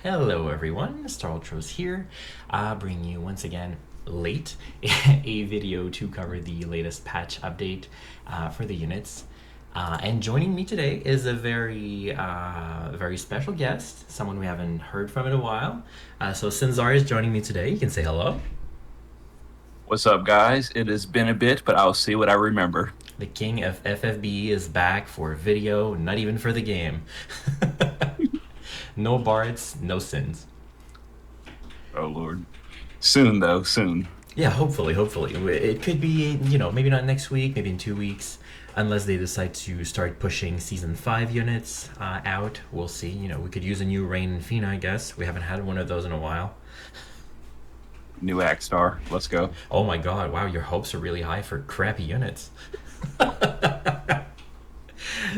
Hello everyone, Starultros here, bringing you once again late a video to cover the latest patch update for the units. And joining me today is a very special guest, someone we haven't heard from in a while. So Sinzar is joining me today. You can say hello. What's up, guys? It has been a bit, but I'll see what I remember. The king of FFBE is back for video, not even for the game. No bards, no sins. Oh, Lord. Soon, though, soon. Yeah, hopefully. It could be, maybe not next week, maybe in 2 weeks, unless they decide to start pushing Season 5 units out. We'll see. We could use a new Rain and Fina, I guess. We haven't had one of those in a while. New Act Star. Let's go. Oh my god, wow, your hopes are really high for crappy units.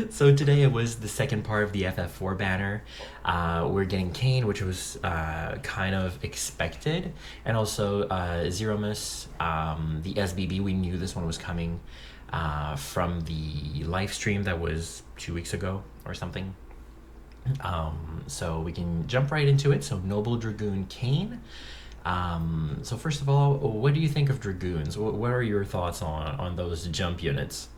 So today it was the second part of the FF4 banner. We're getting Kain, which was kind of expected, and also Zeromus, the SBB. We knew this one was coming from the live stream that was 2 weeks ago or something. So we can jump right into it. So Noble Dragoon Kain. So first of all, what do you think of Dragoons? What are your thoughts on those jump units?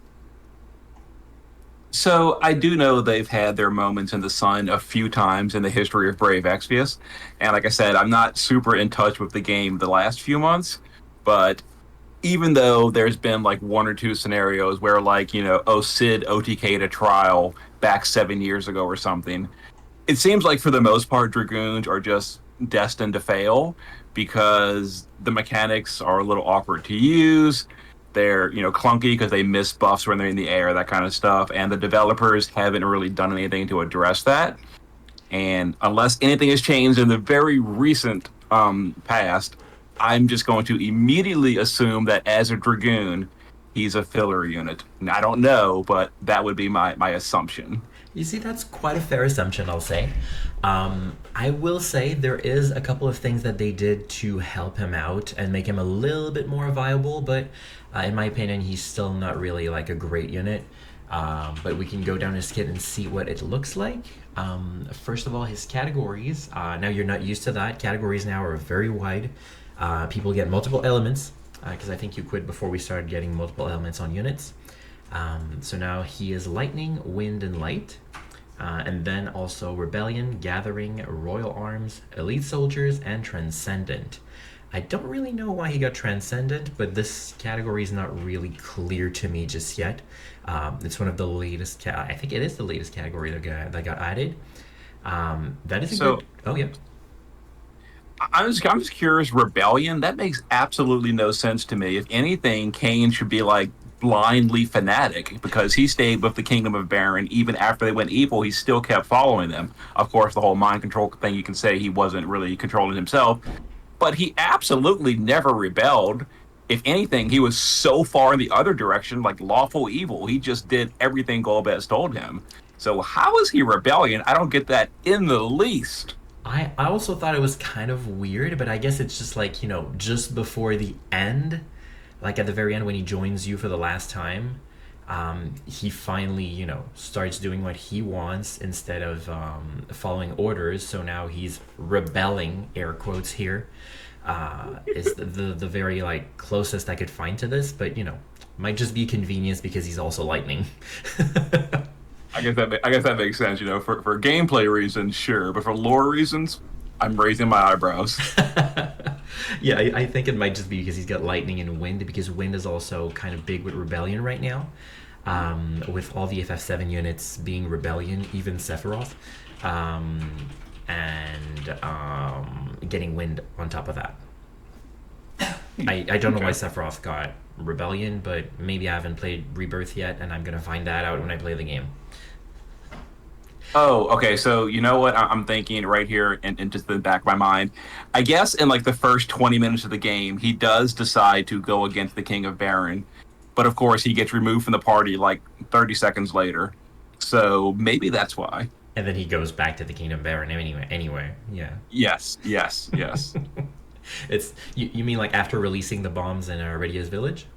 So I do know they've had their moments in the sun a few times in the history of Brave Exvius. And like I said, I'm not super in touch with the game the last few months, but even though there's been like one or two scenarios where oh, Sid OTK'd a trial back 7 years ago or something, it seems like for the most part, Dragoons are just destined to fail because the mechanics are a little awkward to use. They're, clunky because they miss buffs when they're in the air, that kind of stuff. And the developers haven't really done anything to address that. And unless anything has changed in the very recent past, I'm just going to immediately assume that as a Dragoon, he's a filler unit. And I don't know, but that would be my assumption. You see, that's quite a fair assumption, I'll say. I will say there is a couple of things that they did to help him out and make him a little bit more viable, but in my opinion, he's still not really like a great unit. But we can go down his kit and see what it looks like. First of all, his categories. Now, you're not used to that. Categories now are very wide. People get multiple elements, because I think you quit before we started getting multiple elements on units. So now he is Lightning, Wind, and Light. And then also Rebellion, Gathering, Royal Arms, Elite Soldiers, and Transcendent. I don't really know why he got Transcendent, but this category is not really clear to me just yet. It's one of the latest, I think it is the latest category that got added. That is a So good, oh yeah. I'm just curious. Rebellion, that makes absolutely no sense to me. If anything, Kane should be like blindly fanatic because he stayed with the Kingdom of Baron even after they went evil. He still kept following them. Of course, the whole mind control thing, you can say he wasn't really controlling himself, but he absolutely never rebelled. If anything, he was so far in the other direction, like lawful evil. He just did everything Golbez told him. So how is he rebellion? I don't get that in the least. I also thought it was kind of weird, but I guess it's just like, just before the end, like at the very end when he joins you for the last time, he finally, starts doing what he wants instead of following orders. So now he's rebelling, air quotes here, is the very like closest I could find to this, but might just be convenience because he's also lightning. I guess that makes sense. For gameplay reasons, sure, but for lore reasons, I'm raising my eyebrows. Yeah, I think it might just be because he's got lightning and wind, because wind is also kind of big with rebellion right now. With all the FF7 units being rebellion, even Sephiroth, and getting wind on top of that. I don't know why Okay. Sephiroth got rebellion, but maybe I haven't played Rebirth yet, and I'm gonna find that out when I play the game. Oh, okay. So you know what I'm thinking right here, and just in the back of my mind. I guess in like the first 20 minutes of the game, he does decide to go against the King of Baron, but of course he gets removed from the party like 30 seconds later. So maybe that's why. And then he goes back to the Kingdom Baron anyway. Yeah. Yes, yes, yes. You mean like after releasing the bombs in Radia's village?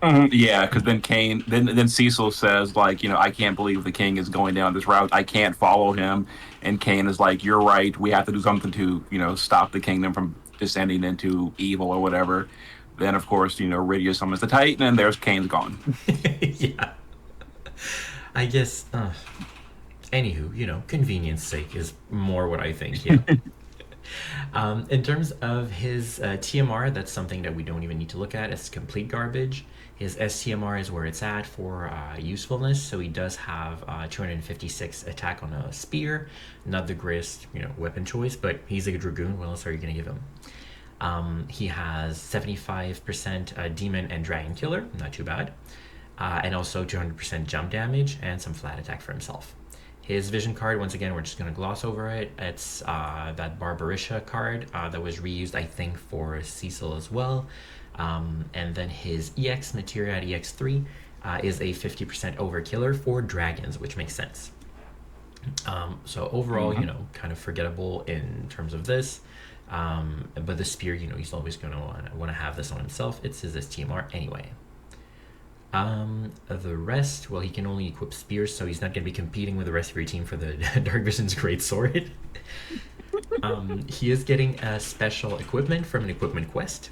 Yeah, because then Kane, then Cecil says like, I can't believe the king is going down this route. I can't follow him. And Kane is like, you're right. We have to do something to stop the kingdom from descending into evil or whatever. Then of course Rydia summons the Titan, and there's Kane's gone. Yeah, I guess. Anywho, convenience sake is more what I think. Yeah. In terms of his TMR, that's something that we don't even need to look at. It's complete garbage. His STMR is where it's at for usefulness. So he does have 256 attack on a spear. Not the greatest, weapon choice, but he's a dragoon. What else are you going to give him? He has 75% demon and dragon killer. Not too bad. And also 200% jump damage and some flat attack for himself. His vision card, once again, we're just going to gloss over it. It's that Barbarisha card that was reused, I think, for Cecil as well. And then his EX materia at EX3 is a 50% overkiller for dragons, which makes sense. So overall, kind of forgettable in terms of this. But the spear, he's always going to want to have this on himself. It's his TMR anyway. The rest, well, he can only equip spears, so he's not going to be competing with the rest of your team for the Dark Vision's Great Sword. He is getting a special equipment from an equipment quest.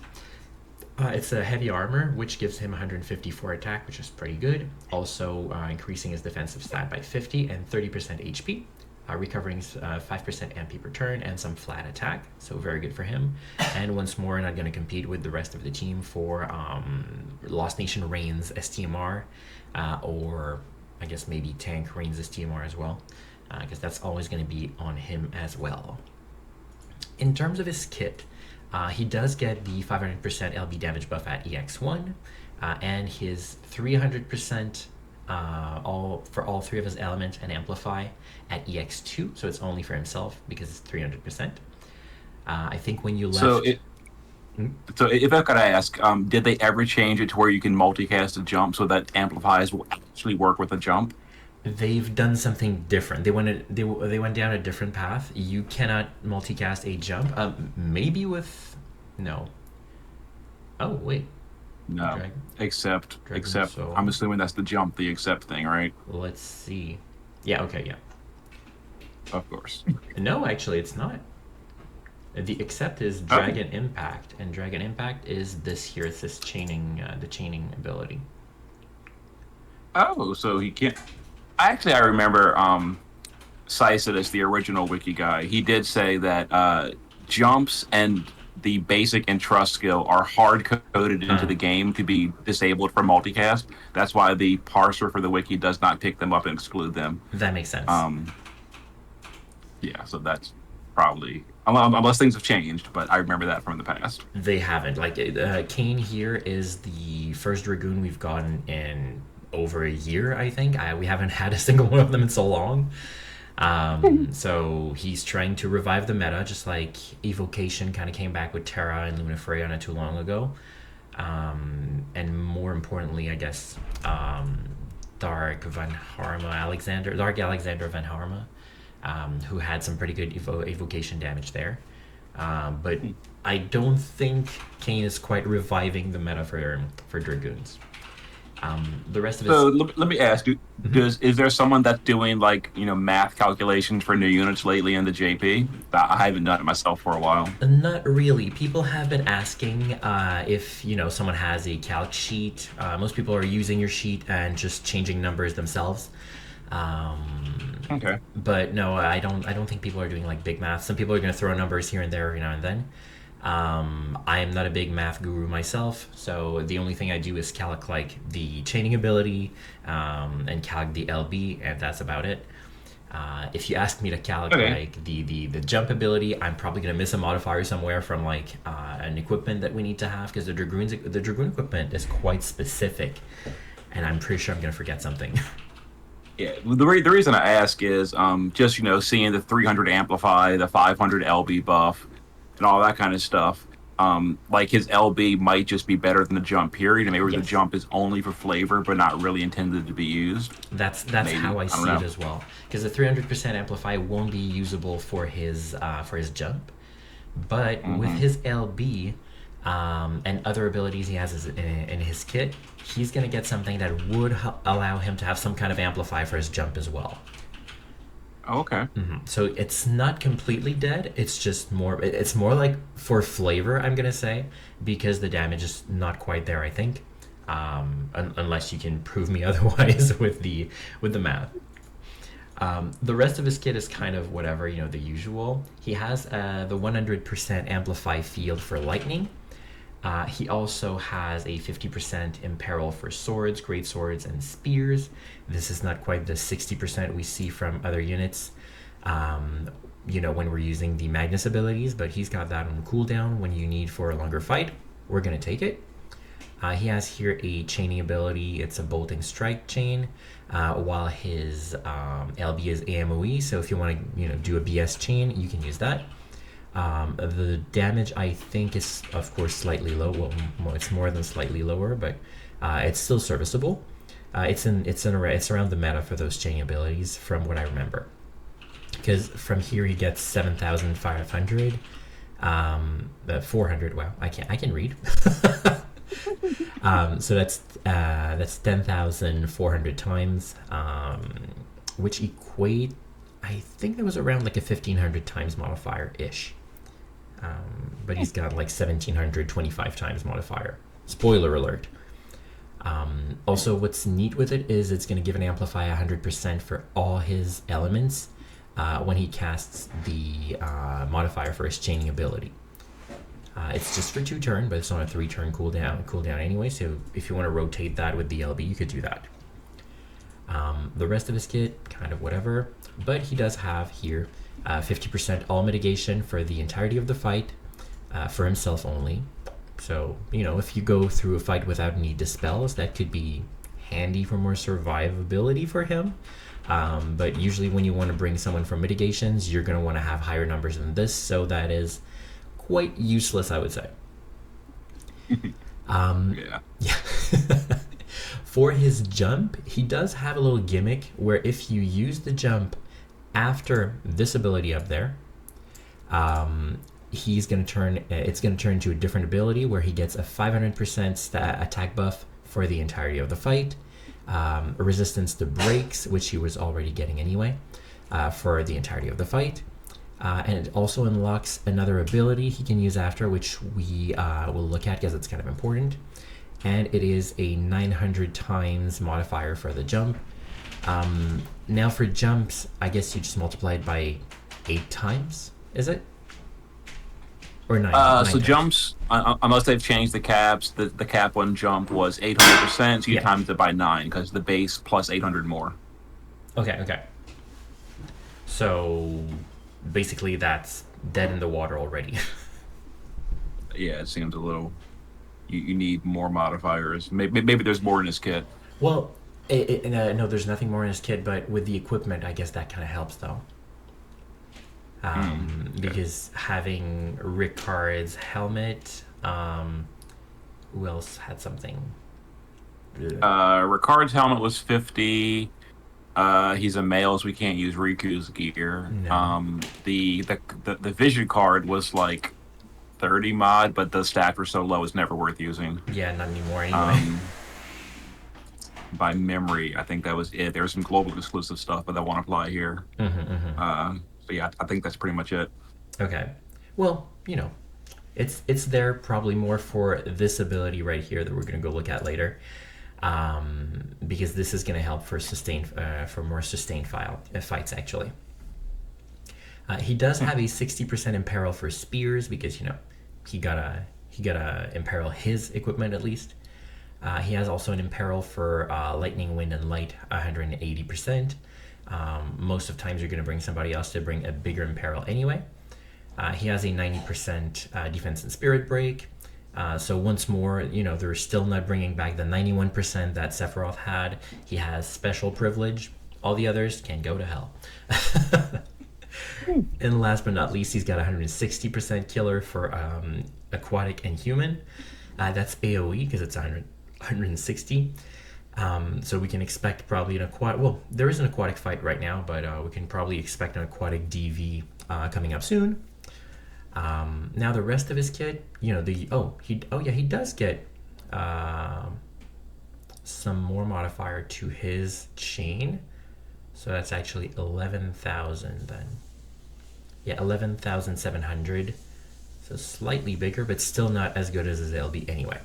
It's a heavy armor, which gives him 154 attack, which is pretty good. Also increasing his defensive stat by 50 and 30% HP. Recovering 5% MP per turn and some flat attack, so very good for him. And once more, not going to compete with the rest of the team for Lost Nation Reigns STMR, or I guess maybe Tank Reigns STMR as well, because that's always going to be on him as well. In terms of his kit, he does get the 500% LB damage buff at EX1, and his 300% for all three of his element and amplify at EX2, so it's only for himself because it's 300%. I think when you left. So if I could ask, did they ever change it to where you can multicast a jump so that amplifies will actually work with a jump? They've done something different. They went down a different path. You cannot multicast a jump. Maybe with no. Oh wait. No, except so I'm assuming that's the jump, the accept thing, right? Let's see. Yeah. Okay. Yeah. Of course. No, actually, it's not. The accept is Dragon Impact, and Dragon Impact is this here. It's this chaining, the chaining ability. Oh, so he can't. Actually, I remember Sycidus, the original wiki guy. He did say that jumps and the basic and trust skill are hard coded into the game to be disabled for multicast. That's why the parser for the wiki does not pick them up and exclude them. That makes sense. Yeah, so that's probably unless things have changed, but I remember that from the past. They haven't. Like Kain here is the first Dragoon we've gotten in over a year, I think. We haven't had a single one of them in so long. So he's trying to revive the meta, just like Evocation kind of came back with Terra and Lunafreya not too long ago. And more importantly, I guess, Dark Alexander Van Harma, who had some pretty good evocation damage there. But I don't think Kain is quite reviving the meta for Dragoons. The rest of it. So let me ask you: is there someone that's doing math calculations for new units lately in the JP? I haven't done it myself for a while. Not really. People have been asking if someone has a calc sheet. Most people are using your sheet and just changing numbers themselves. Okay. But no, I don't think people are doing big math. Some people are going to throw numbers here and there every now and then. I am not a big math guru myself, so the only thing I do is calc the chaining ability and calc the LB, and that's about it. If you ask me to calc the jump ability, I'm probably gonna miss a modifier somewhere from an equipment that we need to have, because the Dragoon equipment is quite specific, and I'm pretty sure I'm gonna forget something. Yeah, the reason I ask is just seeing the 300 amplify, the 500 LB buff, and all that kind of stuff. His LB might just be better than the jump period, and maybe the jump is only for flavor but not really intended to be used. That's how I see it as well, because the 300% amplify won't be usable for his jump, but with his LB, And other abilities he has is in his kit. He's going to get something that would allow him to have some kind of amplify for his jump as well. Okay. So it's not completely dead. It's just more. It's more like for flavor, I'm gonna say, because the damage is not quite there. I think, unless you can prove me otherwise with the math. The rest of his kit is kind of whatever, the usual. He has the 100% amplify field for lightning. He also has a 50% imperil for swords, great swords, and spears. This is not quite the 60% we see from other units, when we're using the Magnus abilities, but he's got that on cooldown when you need for a longer fight. We're going to take it. He has here a chaining ability. It's a bolting strike chain, while his LB is AMOE. So if you want to, do a BS chain, you can use that. The damage I think is of course slightly low. Well, it's more than slightly lower, but it's still serviceable. It's around the meta for those chain abilities from what I remember. Because from here he gets 7,500, 400. Wow, I can read. So that's 10,400 times, which equate. I think that was around like a 1,500 times modifier ish. But he's got like 1,725 times modifier. Spoiler alert. Also, what's neat with it is it's going to give an amplify 100% for all his elements when he casts the modifier for his chaining ability. It's just for 2 turn, but it's on a 3 turn cooldown anyway. So if you want to rotate that with the LB, you could do that. The rest of his kit, kind of whatever, but he does have here 50% all mitigation for the entirety of the fight, for himself only. So, if you go through a fight without any dispels, that could be handy for more survivability for him. But usually when you want to bring someone from mitigations, you're going to want to have higher numbers than this, so that is quite useless, I would say. Yeah. For his jump, he does have a little gimmick where if you use the jump after this ability up there, it's going to turn into a different ability where he gets a 500% attack buff for the entirety of the fight, a resistance to breaks, which he was already getting anyway, for the entirety of the fight. And it also unlocks another ability he can use after, which we will look at because it's kind of important. And it is a 900 times modifier for the jump. Now for jumps, I guess you just multiply it by 8 times, is it? Or 9? So jumps, unless they've changed the caps, the cap on jump was 800%, so you times it by 9, because the base plus 800 more. Okay. So basically that's dead in the water already. Yeah, it seems a little... You need more modifiers. Maybe there's more in his kit. Well, no, there's nothing more in his kit, but with the equipment, I guess that kind of helps, though. Because having Ricard's helmet, who else had something? Ricard's helmet was 50. He's a male, so we can't use Riku's gear. No. The vision card was like 30 mod, but the stats were so low it's never worth using. Yeah, not anymore anyway. By memory, I think that was it. There was some global exclusive stuff, but that won't apply here. So yeah, I think that's pretty much it. Okay. Well, it's there probably more for this ability right here that we're going to go look at later, because this is going to help for more sustained fights actually. He does have a 60% imperil for spears because he gotta imperil his equipment at least. He has also an imperil for lightning, wind, and light, 180%. Most of times you're going to bring somebody else to bring a bigger imperil anyway. He has a 90% defense and spirit break. So once more, they're still not bringing back the 91% that Sephiroth had. He has special privilege. All the others can go to hell. And last but not least, he's got 160% killer for aquatic and human. That's AoE because it's 160. So we can expect probably an aquatic... Well, there is an aquatic fight right now, but we can probably expect an aquatic DV coming up soon. Now the rest of his kit, he does get um some more modifier to his chain. So that's actually 11,000 then. Yeah, 11,700. So slightly bigger, but still not as good as his LB anyway.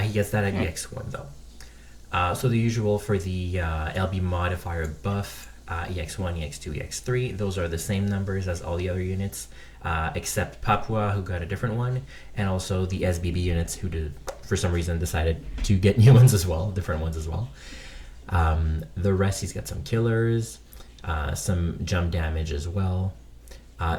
He gets that at EX1 though. So the usual for the LB modifier buff, EX1, EX2, EX3, those are the same numbers as all the other units, except Papua, who got a different one, and also the SBB units, who for some reason decided to get new ones as well, different ones as well. The rest, he's got some killers, some jump damage as well.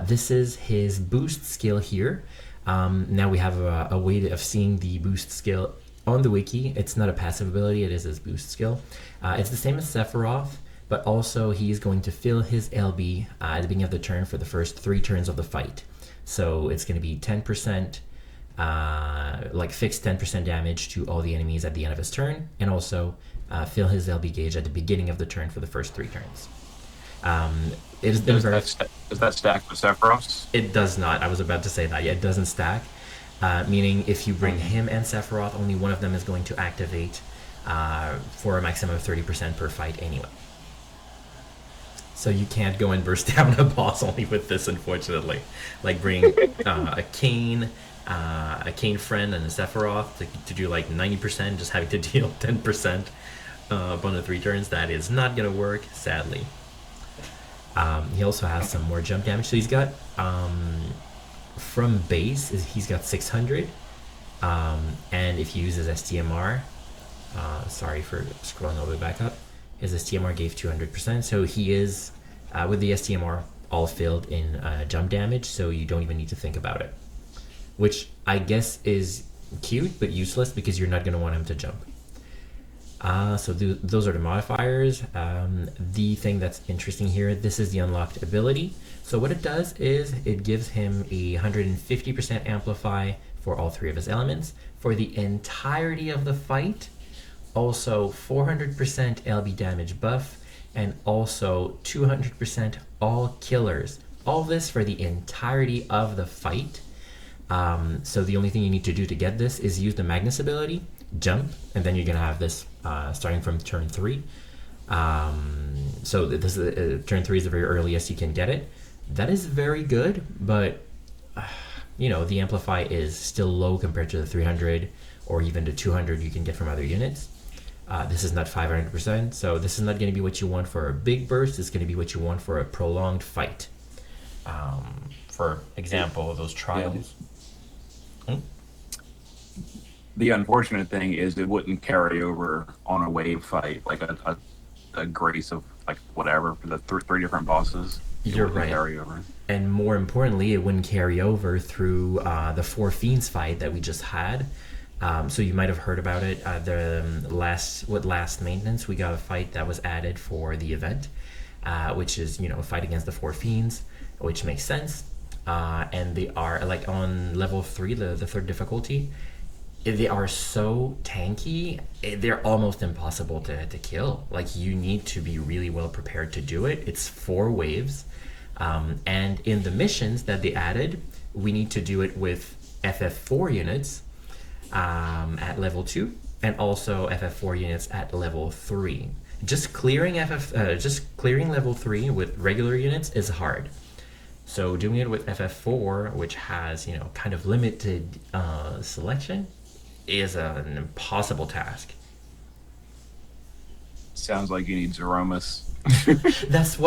This is his boost skill here. Now we have a way of seeing the boost skill on the wiki. It's not a passive ability, it is his boost skill. It's the same as Sephiroth, but also he's going to fill his LB at the beginning of the turn for the first 3 turns of the fight. So it's going to be 10%, like fixed 10% damage to all the enemies at the end of his turn, and also fill his LB gauge at the beginning of the turn for the first 3 turns. Does that stack with Sephiroth's? It does not. I was about to say that. Yeah, it doesn't stack. Meaning if you bring him and Sephiroth, only one of them is going to activate for a maximum of 30% per fight anyway. So you can't go and burst down a boss only with this, unfortunately. Like bring a Kain friend and a Sephiroth to do like 90%, just having to deal 10% upon the 3 turns. That is not going to work, sadly. He also has some more jump damage. So he's got, from base, he's got 600. And if you use his STMR, sorry for scrolling all the way back up, his STMR gave 200%. So he is, with the STMR, all filled in jump damage, so you don't even need to think about it. Which I guess is cute, but useless because you're not going to want him to jump. So those are the modifiers. The thing that's interesting here, this is the unlocked ability. So what it does is it gives him a 150% amplify for all 3 of his elements for the entirety of the fight. Also 400% LB damage buff, and also 200% all killers. All this for the entirety of the fight. So the only thing you need to do to get this is use the Magnus ability, jump, and then you're gonna have this starting from turn 3. So this is, turn 3 is the very earliest you can get it. That is very good, but the amplify is still low compared to the 300 or even the 200 you can get from other units. This is not 500%, so this is not going to be what you want for a big burst. It's going to be what you want for a prolonged fight. For example, those trials. The unfortunate thing is it wouldn't carry over on a wave fight, like a grace of like whatever for the 3 different bosses. You're right. Carry over. And more importantly, it wouldn't carry over through the 4 Fiends fight that we just had. So you might have heard about it. The last maintenance, we got a fight that was added for the event, which is a fight against the 4 Fiends, which makes sense. And they are like on level 3, the 3rd difficulty. They are so tanky, they're almost impossible to kill. Like, you need to be really well prepared to do it. It's 4 waves. And in the missions that they added, we need to do it with FF4 units at level 2, and also FF4 units at level 3. Just clearing level 3 with regular units is hard. So doing it with FF4, which has kind of limited selection, is an impossible task. Sounds like you need Zeromus. That's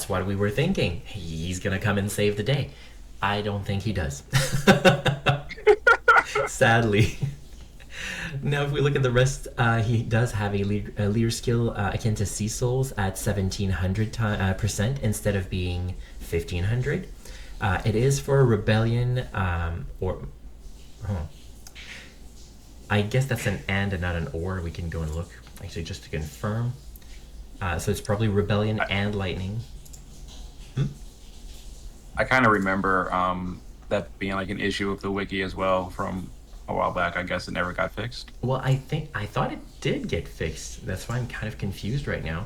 what we were thinking. He's gonna come and save the day. I don't think he does. Sadly. Now, if we look at the rest, he does have a leader skill akin to Cecil's at 1700% instead of being 1500. It is for rebellion, I guess that's an and not an or. We can go and look, actually, just to confirm. So it's probably rebellion and lightning. I kind of remember that being like an issue with the wiki as well from a while back. I guess it never got fixed. Well, I thought it did get fixed. That's why I'm kind of confused right now.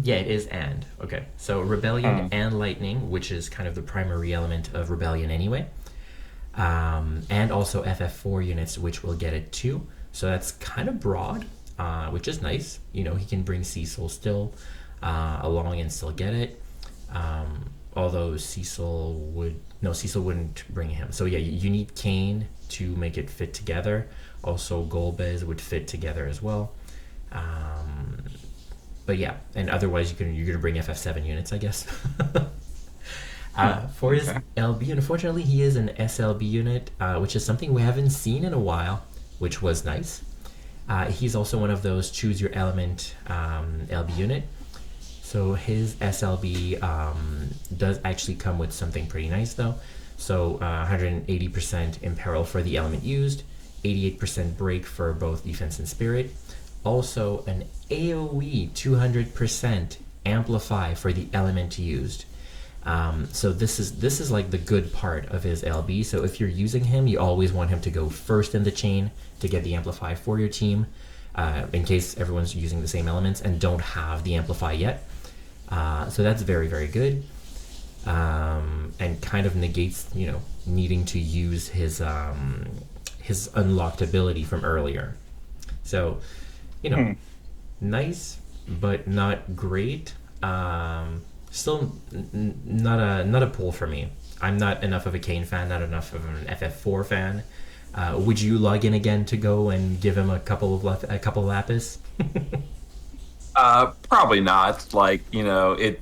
Yeah, it is and. Okay. So Rebellion Hmm. and Lightning, which is kind of the primary element of Rebellion anyway. And also FF4 units, which will get it too. So that's kind of broad, which is nice. You know, he can bring Cecil still along and still get it. Although Cecil would no, Cecil wouldn't bring him. So yeah, you need Kain to make it fit together. Also, Golbez would fit together as well. Um, but yeah, and otherwise you're gonna bring FF7 units, I guess. For his Okay. LB, unfortunately, he is an SLB unit, which is something we haven't seen in a while, which was nice. He's also one of those choose your element LB unit. So his SLB does actually come with something pretty nice though. So 180% imperil for the element used, 88% break for both defense and spirit. Also an AoE 200% amplify for the element used. So this is like the good part of his LB. So if you're using him, you always want him to go first in the chain to get the amplify for your team, in case everyone's using the same elements and don't have the amplify yet. So that's very very good, and kind of negates needing to use his unlocked ability from earlier. So you know, Hmm. nice but not great. Still not a pull for me. I'm not enough of a Kain fan, not enough of an FF4 fan. Would you log in again to go and give him a couple of lapis? Probably not. Like, it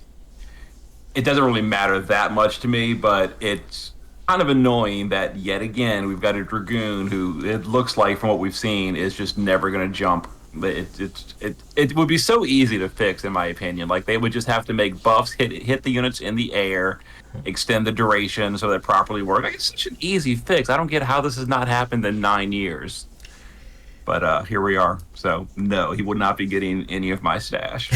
doesn't really matter that much to me, but it's kind of annoying that yet again we've got a Dragoon who it looks like from what we've seen is just never going to jump. It would be so easy to fix, in my opinion. Like they would just have to make buffs hit the units in the air, extend the duration so that it properly work. Like, it's such an easy fix. I don't get how this has not happened in 9 years. But here we are. So no, he would not be getting any of my stash.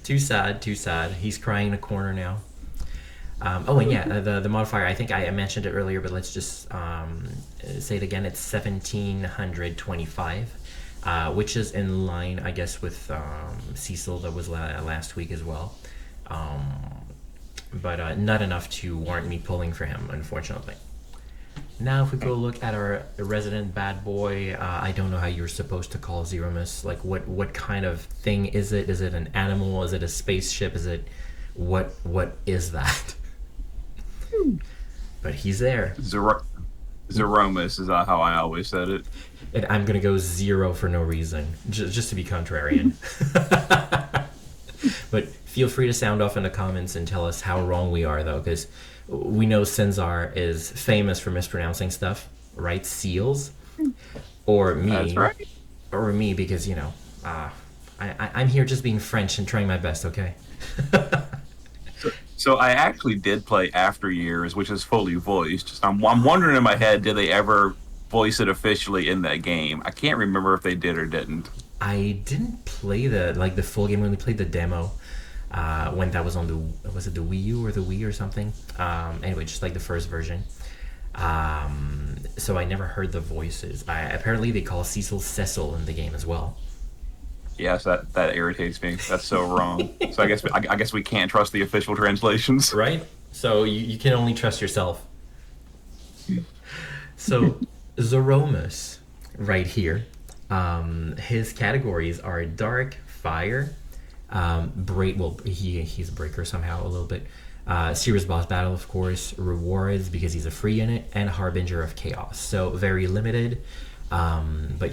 Too sad, too sad. He's crying in a corner now. Oh, and yeah, the modifier. I think I mentioned it earlier, but let's just say it again. It's 1725, which is in line, I guess, with Cecil that was last week as well. But not enough to warrant me pulling for him, unfortunately. Now, if we go look at our resident bad boy, I don't know how you're supposed to call Zeromus. Like, what kind of thing is it? Is it an animal? Is it a spaceship? Is it what is that? But he's there, Zer- Zeromus is how I always said it. and I'm gonna go zero for no reason, just to be contrarian. But feel free to sound off in the comments and tell us how wrong we are, though, because we know Sinzar is famous for mispronouncing stuff, right? Seals, or That's me, right. or me, because I'm here just being French and trying my best. Okay. So I actually did play After Years, which is fully voiced. Just I'm wondering in my head, did they ever voice it officially in that game? I can't remember if they did or didn't. I didn't play the full game. We only played the demo when that was on the was it the Wii U or the Wii or something. Anyway, just like the first version. So I never heard the voices. Apparently they call Cecil Cecil in the game as well. Yes, that irritates me. That's so wrong. So I guess we can't trust the official translations. Right? So you can only trust yourself. So Zeromus, right here, his categories are dark, fire, break. Well, he's a breaker somehow a little bit. Serious boss battle, of course. Rewards because he's a free unit, and harbinger of chaos. So very limited, but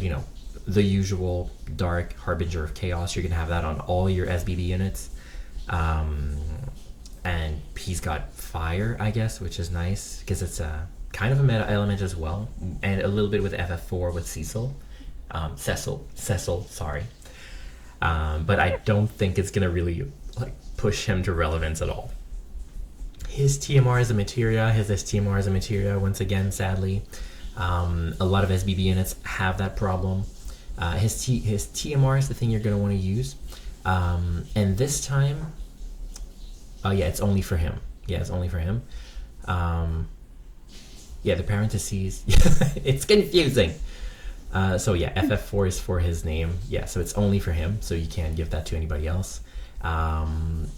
the usual dark harbinger of chaos. You're gonna have that on all your SBB units. Um, and he's got fire, I guess, which is nice because it's a kind of a meta element as well, and a little bit with FF4 with Cecil, Cecil, sorry. But I don't think it's gonna really like push him to relevance at all. His TMR is a materia. His STMR is a materia. Once again, sadly, a lot of SBB units have that problem. His TMR is the thing you're gonna want to use, and this time, oh yeah, it's only for him. Yeah, it's only for him. Yeah, the parentheses. It's confusing. So yeah, FF4 is for his name. Yeah, so it's only for him, so you can't give that to anybody else.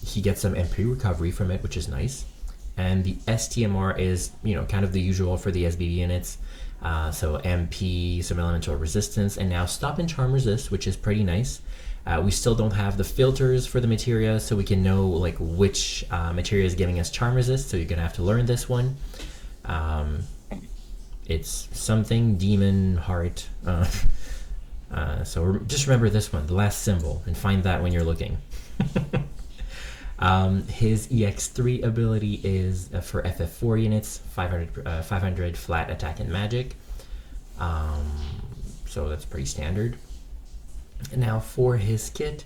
He gets some MP recovery from it, which is nice. And the STMR is, kind of the usual for the SBB units. So MP, some elemental resistance, and now stop and charm resist, which is pretty nice. We still don't have the filters for the materia, so we can know like which materia is giving us charm resist. So you're gonna have to learn this one. It's something demon heart. So just remember this one, the last symbol, and find that when you're looking. His EX3 ability is for FF4 units, 500 flat attack and magic. So that's pretty standard. And now for his kit,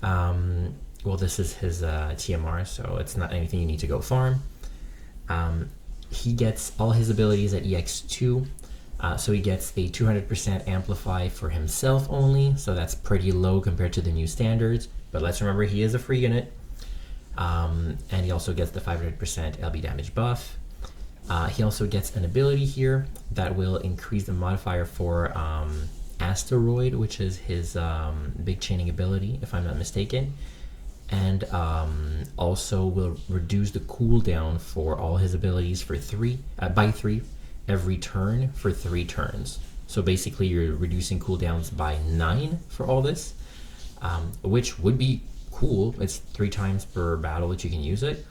well, this is his TMR, so it's not anything you need to go farm. He gets all his abilities at EX2, so he gets a 200% amplify for himself only, so that's pretty low compared to the new standards, but let's remember he is a free unit. And he also gets the 500% LB damage buff. He also gets an ability here that will increase the modifier for Asteroid, which is his big chaining ability, if I'm not mistaken. And also will reduce the cooldown for all his abilities for by 3 every turn for 3 turns. So basically you're reducing cooldowns by 9 for all this, which would be cool. It's 3 times per battle that you can use it.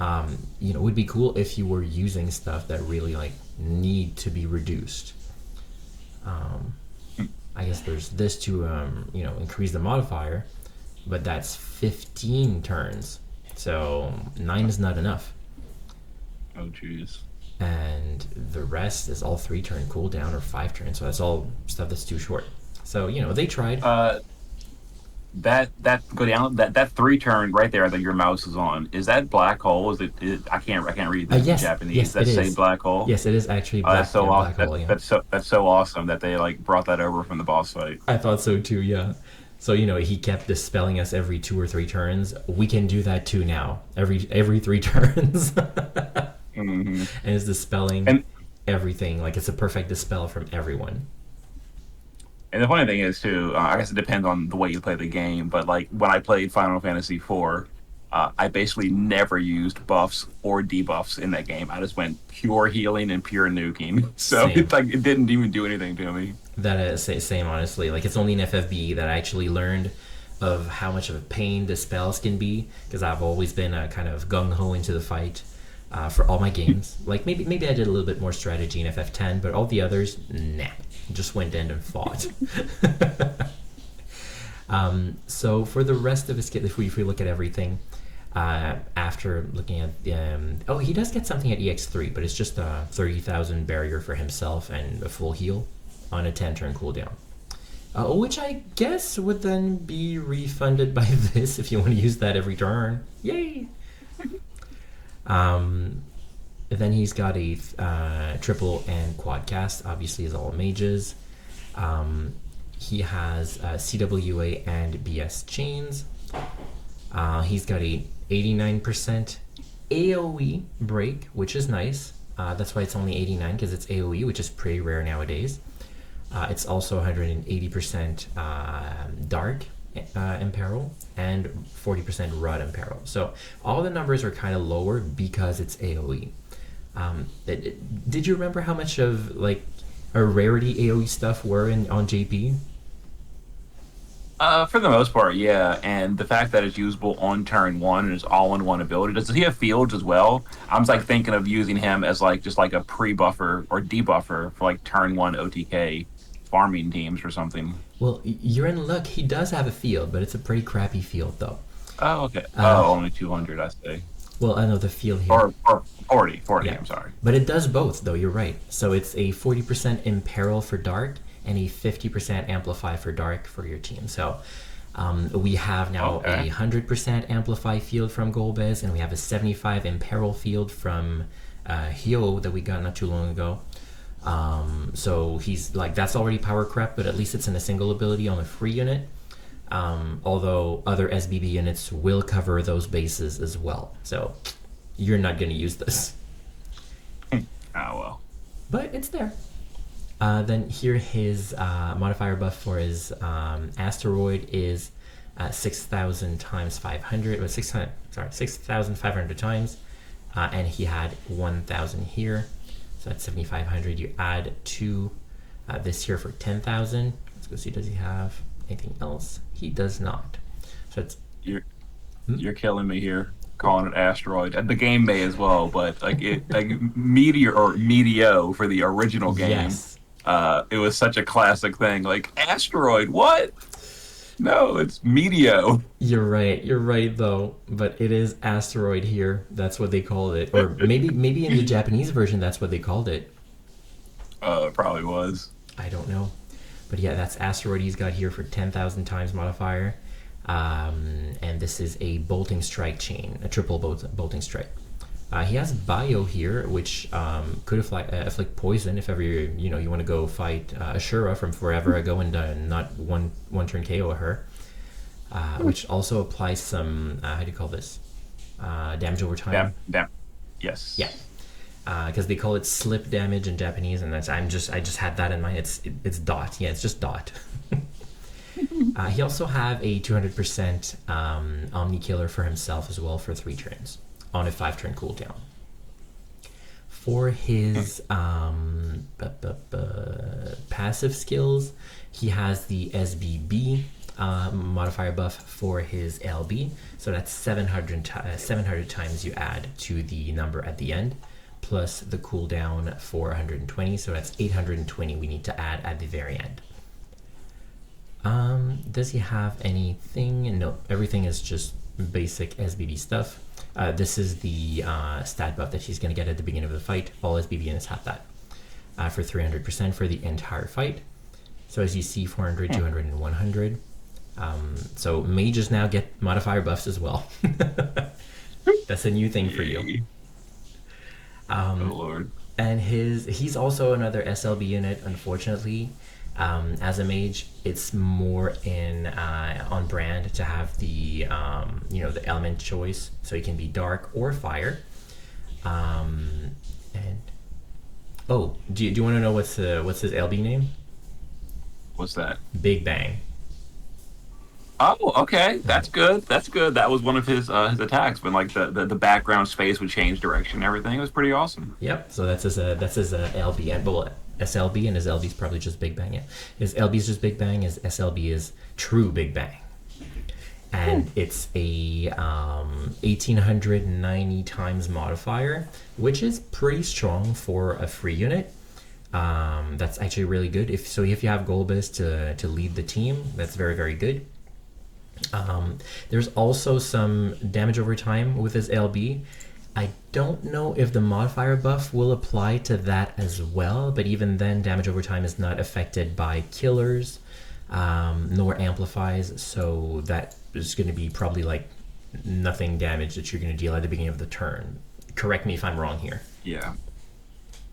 It would be cool if you were using stuff that really like need to be reduced. I guess there's this to increase the modifier, but that's 15 turns, so 9 is not enough. Oh jeez. And the rest is all 3 turn cooldown or 5 turns, so that's all stuff that's too short. So they tried. That 3 turn right there that your mouse is on, is that black hole? Is it I can't read this in Japanese. Yes, That say black hole? Yes, it is actually black, that's so black awesome. hole. Yeah. That's so awesome that they like brought that over from the boss fight. I thought so too, yeah. So he kept dispelling us every 2 or 3 turns. We can do that too now. Every 3 turns. Mm-hmm. And it's dispelling everything. Like it's a perfect dispel from everyone. And the funny thing is too, I guess it depends on the way you play the game, but like when I played Final Fantasy IV, I basically never used buffs or debuffs in that game. I just went pure healing and pure nuking. So Same. it didn't even do anything to me. That is same, honestly. Like it's only in FFBE that I actually learned of how much of a pain the spells can be, because I've always been kind of gung-ho into the fight for all my games. Like maybe I did a little bit more strategy in FF10, but all the others, nah. Just went in and fought. So for the rest of his kit, if we look at everything, after looking at he does get something at EX3, but it's just a 30,000 barrier for himself and a full heal on a 10 turn cooldown, which I guess would then be refunded by this if you want to use that every turn. Yay! Then he's got a triple and quad cast, obviously is all mages. He has CWA and BS chains. He's got a 89% AoE break, which is nice. That's why it's only 89, because it's AoE, which is pretty rare nowadays. It's also 180% dark imperil and 40% rod imperil. So all the numbers are kind of lower because it's AoE. Did you remember how much of like a rarity AoE stuff were on JP? For the most part, yeah. And the fact that it's usable on turn 1 and it's all in one ability. Does he have fields as well? I'm just like thinking of using him as like just like a pre-buffer or debuffer for like turn 1 OTK farming teams or something. Well, you're in luck. He does have a field, but it's a pretty crappy field though. Oh, okay. Only 200, I say. Well, I know the field here. Or 40, yeah. I'm sorry. But it does both, though, you're right. So it's a 40% imperil for dark and a 50% amplify for dark for your team. So we have now a 100% amplify field from Golbez, and we have a 75 imperil field from Hyo that we got not too long ago. So he's like, that's already power crept, but at least it's in a single ability on a free unit. Although other SBB units will cover those bases as well. So you're not going to use this. Oh, well. But it's there. Then here his modifier buff for his asteroid is 6,000 times 500, or 600, sorry, 6,500 times, and he had 1,000 here, so that's 7,500. You add to this here for 10,000. Let's go see, does he have anything else? He does not. So it's You're killing me here, calling it asteroid. And the game may as well, but like meteor or meteo for the original game. yes. It was such a classic thing. Like asteroid, what? No, it's meteo. You're right though, but it is asteroid here. That's what they called it, or maybe in the Japanese version that's what they called it. It probably was. I don't know, but yeah, that's asteroid he's got here for 10,000 times modifier, and this is a bolting strike chain, a triple bolting strike. He has bio here, which could afflict poison if ever you want to go fight Ashura from forever ago and not one turn KO her. Which also applies some how do you call this? Damage over time. Yes. Yeah. Because they call it slip damage in Japanese, and I just had that in mind. It's dot. Yeah, it's just dot. He also have a 200% Omni Killer for himself as well for 3 turns on a 5-turn cooldown. For his passive skills, he has the SBB modifier buff for his LB. So that's 700 times you add to the number at the end, plus the cooldown for 120. So that's 820 we need to add at the very end. Does he have anything? No, everything is just basic SBB stuff. This is the stat buff that he's going to get at the beginning of the fight. All SBB units have that for 300% for the entire fight. So as you see, 400, 200, and 100. So mages now get modifier buffs as well. That's a new thing for you. Oh Lord. And he's also another SLB unit, unfortunately. As a mage, it's more on brand to have the the element choice, so it can be dark or fire. And do you want to know what's his LB name? What's that? Big Bang. Oh, okay. That's good. That's good. That was one of his attacks when like the background space would change direction and everything. It was pretty awesome. Yep. So that's his LB, and well, SLB, and his LB is probably just Big Bang. Yeah, his LB is just Big Bang. His SLB is True Big Bang, and it's a 1,890 times modifier, which is pretty strong for a free unit. That's actually really good. If you have Golbez to lead the team, that's very, very good. There's also some damage over time with his LB. I don't know if the modifier buff will apply to that as well, but even then, damage over time is not affected by killers, nor amplifies, so that is going to be probably like nothing damage that you're going to deal at the beginning of the turn. Correct me if I'm wrong here. Yeah.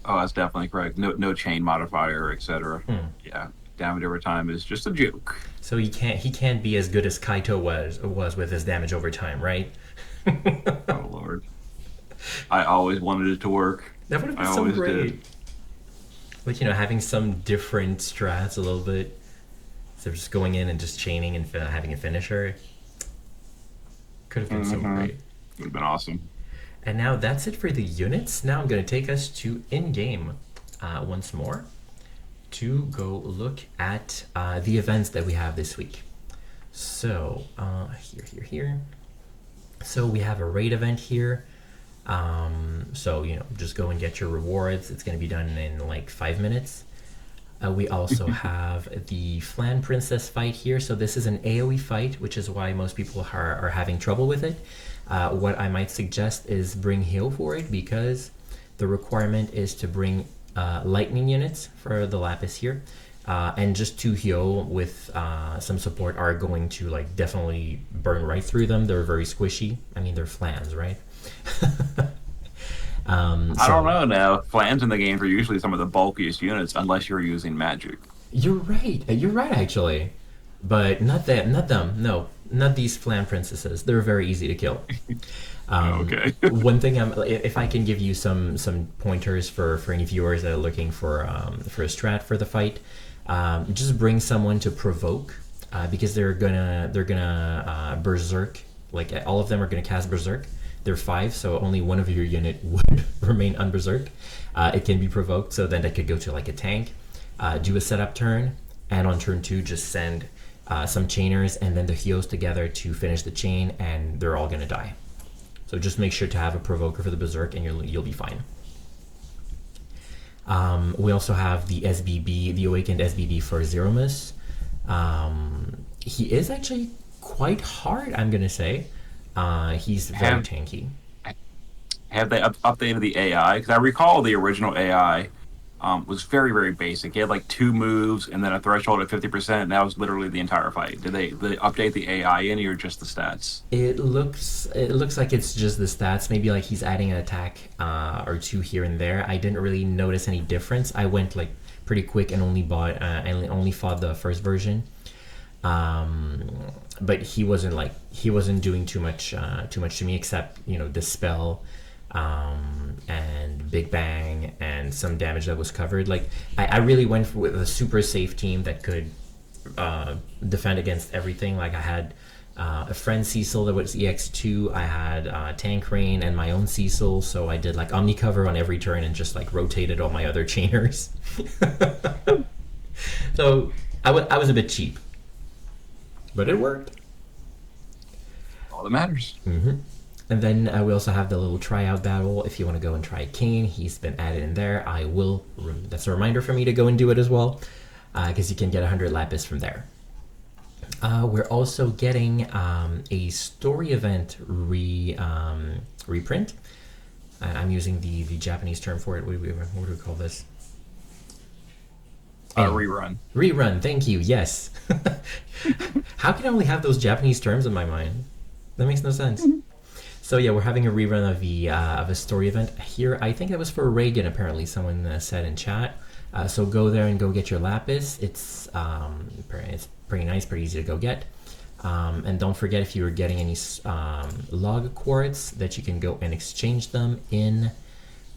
Oh, that's definitely correct. No chain modifier, etc. Yeah. Damage over time is just a joke. So he can't be as good as Kaito was with his damage over time, right? Oh Lord. I always wanted it to work. That would have been so great. Like, having some different strats a little bit. Instead of just going in and just chaining and having a finisher. Could have been so great. Would have been awesome. And now that's it for the units. Now I'm going to take us to in-game once more to go look at the events that we have this week. So, here. So we have a raid event here. So just go and get your rewards. It's going to be done in like 5 minutes. We also have the Flan Princess fight here. So this is an AoE fight, which is why most people are having trouble with it. What I might suggest is bring Hyo for it, because the requirement is to bring lightning units for the Lapis here. And just 2 Hyo with some support are going to like definitely burn right through them. They're very squishy. I mean, they're Flans, right? I don't know now. Flans in the game are usually some of the bulkiest units, unless you're using magic. You're right. You're right, actually. But not them. No. not these flam princesses. They're very easy to kill. Okay. One thing, if I can give you some pointers for any viewers that are looking for a strat for the fight, just bring someone to provoke, because they're gonna berserk. Like all of them are gonna cast berserk. They're 5, so only one of your unit would remain unberserked. It can be provoked, so then they could go to like a tank, do a setup turn, and on turn 2 just send some chainers and then the heals together to finish the chain, and they're all gonna die. So just make sure to have a provoker for the berserk, and you'll be fine. We also have the SBB, the awakened SBB for Zeromus. He is actually quite hard, I'm gonna say. He's very tanky. Have they updated the AI? Because I recall the original AI was very, very basic. He had like 2 moves and then a threshold at 50%, and that was literally the entire fight. Did they update the AI any, or just the stats? It looks like it's just the stats. Maybe like he's adding an attack or 2 here and there. I didn't really notice any difference. I went like pretty quick and only fought the first version. But he wasn't doing too much to me, except dispel, and Big Bang, and some damage that was covered. Like I really went with a super safe team that could defend against everything. Like I had a friend Cecil that was EX2. I had Tank Rain and my own Cecil, so I did like Omni cover on every turn and just like rotated all my other chainers. So I was a bit cheap, but it worked. All that matters. Mm-hmm. And then we also have the little tryout battle. If you want to go and try Kain, he's been added in there. I will. That's a reminder for me to go and do it as well, because you can get 100 lapis from there. We're also getting a story event reprint. I'm using the Japanese term for it. What do we call this? Rerun. Rerun. Thank you. Yes. How can I only have those Japanese terms in my mind? That makes no sense. So yeah, we're having a rerun of a story event here. I think it was for Reagan. Apparently, someone said in chat. So go there and go get your lapis. It's pretty nice, pretty easy to go get. And don't forget, if you are getting any log quartz, that you can go and exchange them in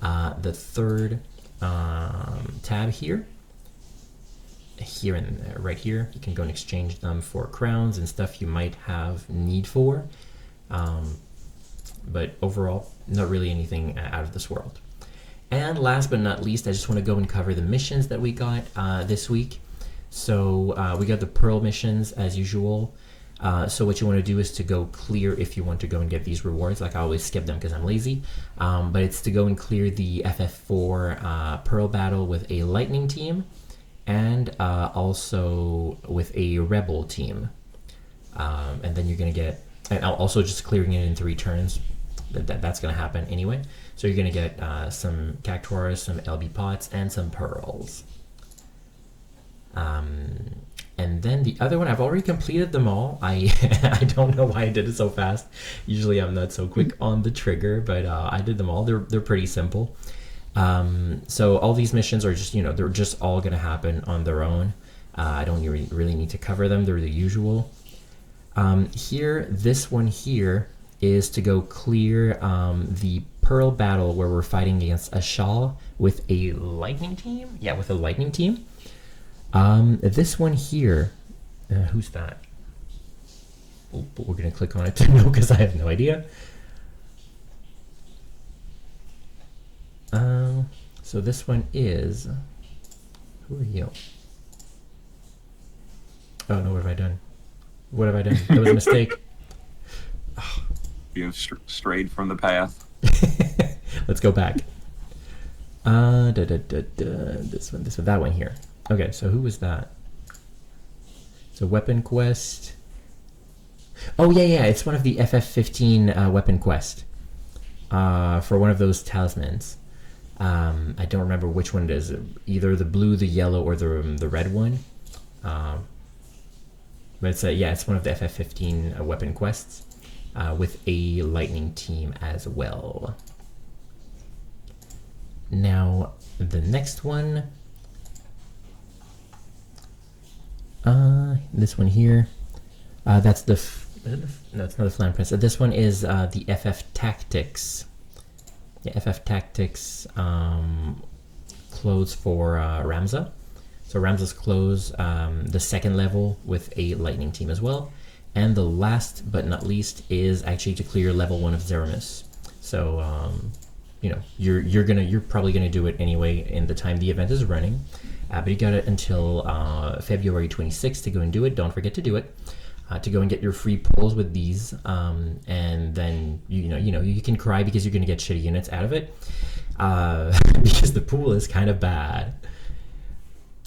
the 3rd tab here. Here and right here, you can go and exchange them for crowns and stuff you might have need for. But overall, not really anything out of this world. And last but not least, I just want to go and cover the missions that we got this week. So we got the Pearl missions as usual. So what you want to do is to go clear, if you want to go and get these rewards. Like I always skip them because I'm lazy. But it's to go and clear the FF4 Pearl battle with a Lightning team, and also with a Rebel team. And then you're going to get, and also just clearing it in 3 turns. That's going to happen anyway. So you're going to get some Cactuars, some LB pots, and some pearls. And then the other one, I've already completed them all. I don't know why I did it so fast. Usually I'm not so quick on the trigger, but I did them all. They're pretty simple. So all these missions are just, they're just all going to happen on their own. I don't really need to cover them. They're the usual. Here, this one here is to go clear the Pearl battle where we're fighting against Ashal with a Lightning team. Yeah, with a Lightning team. This one here, who's that? Oh, we're going to click on it to know because I have no idea. So this one is, who are you? Oh no, what have I done? What have I done? That was a mistake. You have strayed from the path. Let's go back. This one, that one here. Okay, so who was that? So weapon quest. Oh yeah, it's one of the FF15 weapon quest. For one of those talismans. I don't remember which one it is. Either the blue, the yellow, or the red one. But it's it's one of the FF15 weapon quests with a Lightning team as well. Now the next one. This one here. That's the No, it's not the Flying Prince. This one is the FF Tactics. Yeah, FF Tactics clothes for Ramza. So Ramza's clothes, the second level with a lightning team as well. And the last but not least is actually to clear level 1 of Zeromus. So you're probably gonna do it anyway in the time the event is running. But you got it until February 26th to go and do it. Don't forget to do it. To go and get your free pulls with these, and then you can cry because you're gonna get shitty units out of it, because the pool is kind of bad.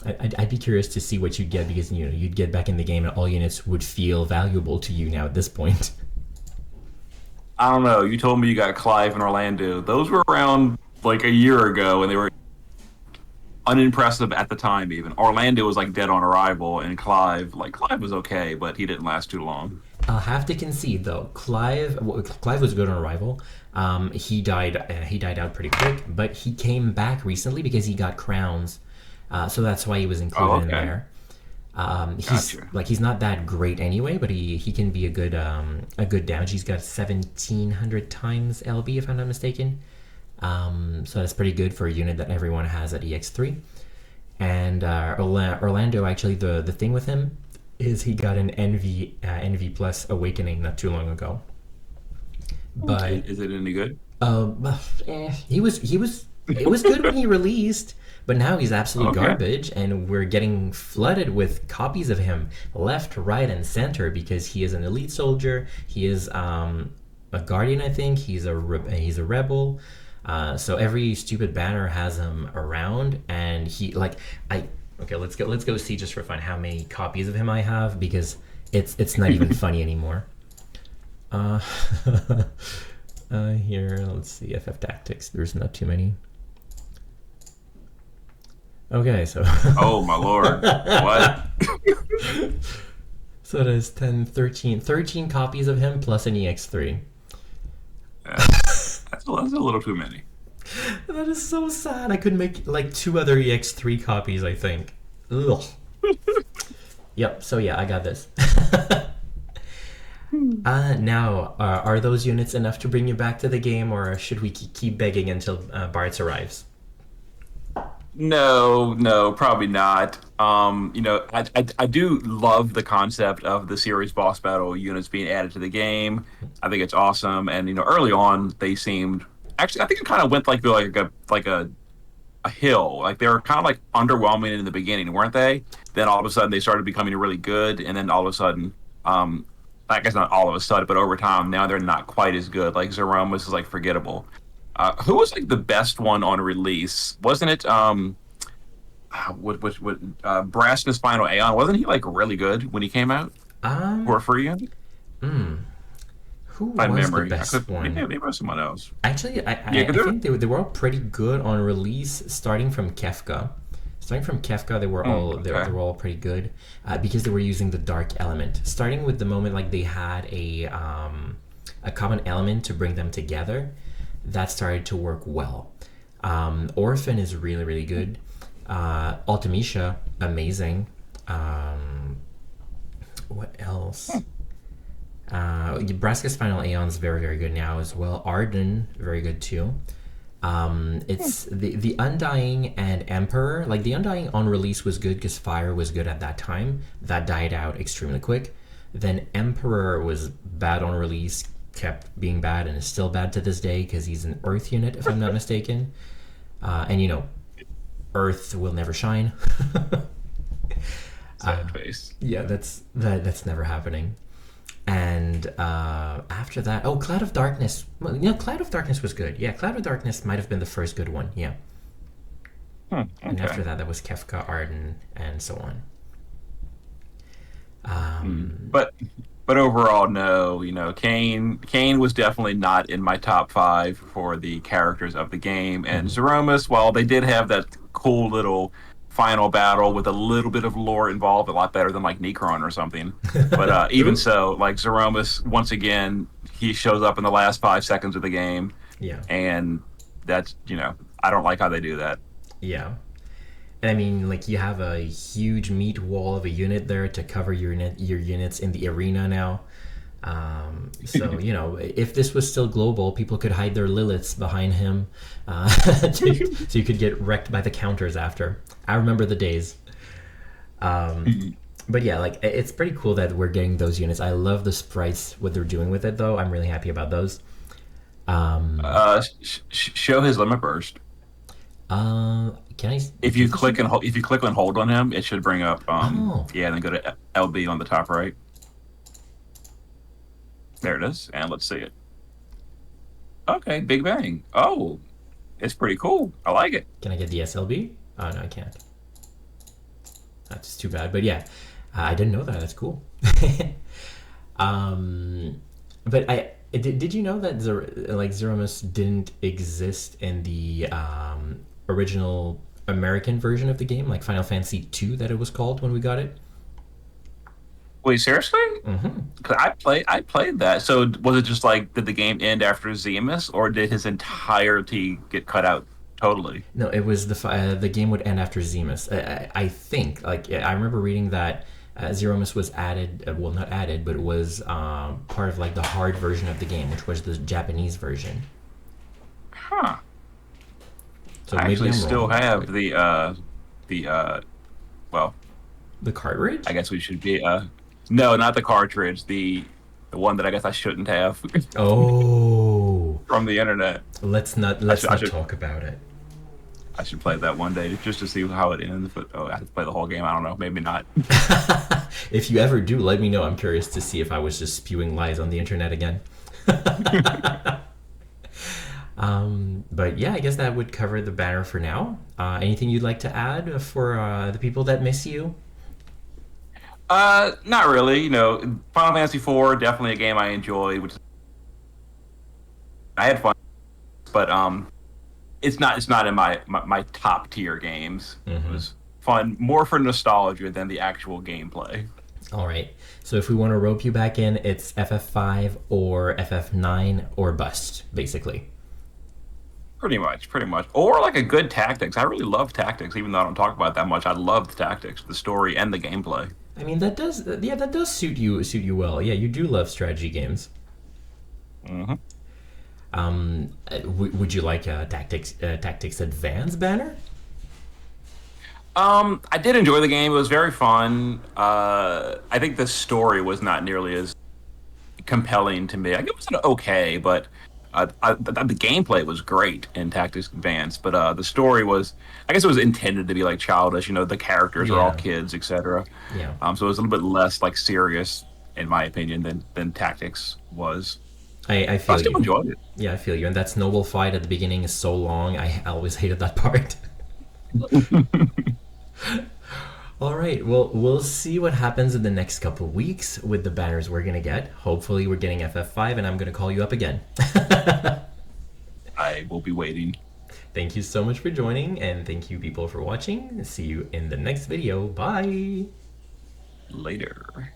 I'd be curious to see what you'd get, because you'd get back in the game and all units would feel valuable to you now at this point. I don't know. You told me you got Clive and Orlando. Those were around like a year ago, and they were unimpressive at the time. Even Orlando was like dead on arrival, and Clive was okay, but he didn't last too long. I'll have to concede though, Clive was good on arrival. He died out pretty quick, but he came back recently because he got crowns, so that's why he was included in there. He's not that great anyway, but he can be a good damage. He's got 1,700 times LB if I'm not mistaken. So that's pretty good for a unit that everyone has at EX3. And Orlando, actually, the thing with him is he got an NV plus awakening not too long ago. But is it any good? It was good when he released, but now he's absolute garbage, and we're getting flooded with copies of him left, right, and center because he is an elite soldier. He is a guardian, I think. He's a rebel. So every stupid banner has him around, and let's go see just for fun how many copies of him I have, because it's not even funny anymore. Here, let's see, FF Tactics. There's not too many. Okay, so. Oh my lord! What? So there's 13 copies of him plus an EX3. That's a little too many. That is so sad. I could make like 2 other EX3 copies, I think. Ugh. Yep, so yeah, I got this. Now, are those units enough to bring you back to the game, or should we keep begging until Bartz arrives? No, probably not. I do love the concept of the series boss battle units being added to the game. I think it's awesome, and early on they seemed actually. I think it kind of went like a hill. Like they were kind of like underwhelming in the beginning, weren't they? Then all of a sudden they started becoming really good, and then all of a sudden, I guess not all of a sudden, but over time now they're not quite as good. Like Zeromus is like forgettable. Who was like the best one on release? Wasn't it Brass and Spinal Aeon? Wasn't he like really good when he came out? For a free unit? Who was the best one? Maybe it was someone else. Actually, I think they were all pretty good on release, starting from Kefka. They were all pretty good because they were using the dark element. Starting with the moment like they had a common element to bring them together, that started to work well. Orphan is really, really good. Ultimisha, amazing. What else? Braska's Final Aeon's very, very good now as well. Arden, very good too. It's the Undying and Emperor. Like the Undying on release was good because Fire was good at that time. That died out extremely quick. Then Emperor was bad on release, kept being bad, and is still bad to this day because he's an Earth unit, if I'm not mistaken. And Earth will never shine. Sad face. Yeah, that's never happening. And after that, Cloud of Darkness. Well, Cloud of Darkness was good. Yeah, Cloud of Darkness might have been the first good one. Yeah. Okay. And after that was Kefka, Arden, and so on. But overall, no. Kain was definitely not in my top 5 for the characters of the game. And Zeromus, while they did have that cool little final battle with a little bit of lore involved, a lot better than like Necron or something. But even so, like Zeromus, once again, he shows up in the last 5 seconds of the game. Yeah. And that's, I don't like how they do that. Yeah. And I mean, like, you have a huge meat wall of a unit there to cover your units in the arena now. So, you know, if this was still global, people could hide their Liliths behind him, so you could get wrecked by the counters after. I remember the days. But yeah, like it's pretty cool that we're getting those units. I love the sprites, what they're doing with it, though. I'm really happy about those. Um, Show his limit burst. can I? If you click and hold, if you click and hold on him, it should bring up. Oh, Yeah, then go to LB on the top right. There it is, and let's see it. Okay, Big Bang. Oh, it's pretty cool. I like it. can I get the SLB? Oh no, I can't. That's too bad. But yeah, I didn't know that. That's cool. um, but did you know that like Zeromus didn't exist in the original American version of the game, like Final Fantasy 2, that it was called when we got it? Wait, seriously? Mm-hmm. Because I played that. So was it just like did the game end after Zemus, or did his entirety get cut out totally? No, it was the game would end after Zemus. I think, like, I remember reading that Zeromus was added, well, not added, but it was part of like the hard version of the game, which was the Japanese version. Huh. So I maybe actually I'm still wrong. have the well, The cartridge? I guess we should be no, not the cartridge, the one that I guess I shouldn't have Oh, from the internet. I let's should I not should talk about it. I should play that one day just to see how it ends. But oh, I have to play the whole game. I don't know. Maybe not. If you ever do, let me know. I'm curious to see if I was just spewing lies on the internet again. But yeah, I guess that would cover the banner for now. Anything you'd like to add for the people that miss you? Not really. You know, Final Fantasy IV definitely a game I enjoy, which I had fun, but it's not in my top tier games. It Mm-hmm. was fun more for nostalgia than the actual gameplay. All right. So if we want to rope you back in, it's FF5 or FF9 or bust, basically. Pretty much. Or like a good tactics. I really love tactics, even though I don't talk about it that much. I love the tactics, the story, and the gameplay. I mean, that does suit you well. Yeah, you do love strategy games. Hmm. Would you like a Tactics Advance banner? I did enjoy the game. It was very fun. I think the story was not nearly as compelling to me. Like, it was okay, but the gameplay was great in Tactics Advance. But the story was, I guess, it was intended to be like childish. You know, the characters are all Yeah, kids, etc. yeah. So it was a little bit less like serious, in my opinion, than Tactics was. I But I feel still you. enjoyed it. Yeah, I feel you. And that snowball fight at the beginning is so long. I always hated that part. All right. Well, we'll see what happens in the next couple weeks with the banners we're gonna get. Hopefully, we're getting FF5, and I'm gonna call you up again. I will be waiting. Thank you so much for joining, and thank you people for watching. See you in the next video. Bye. Later.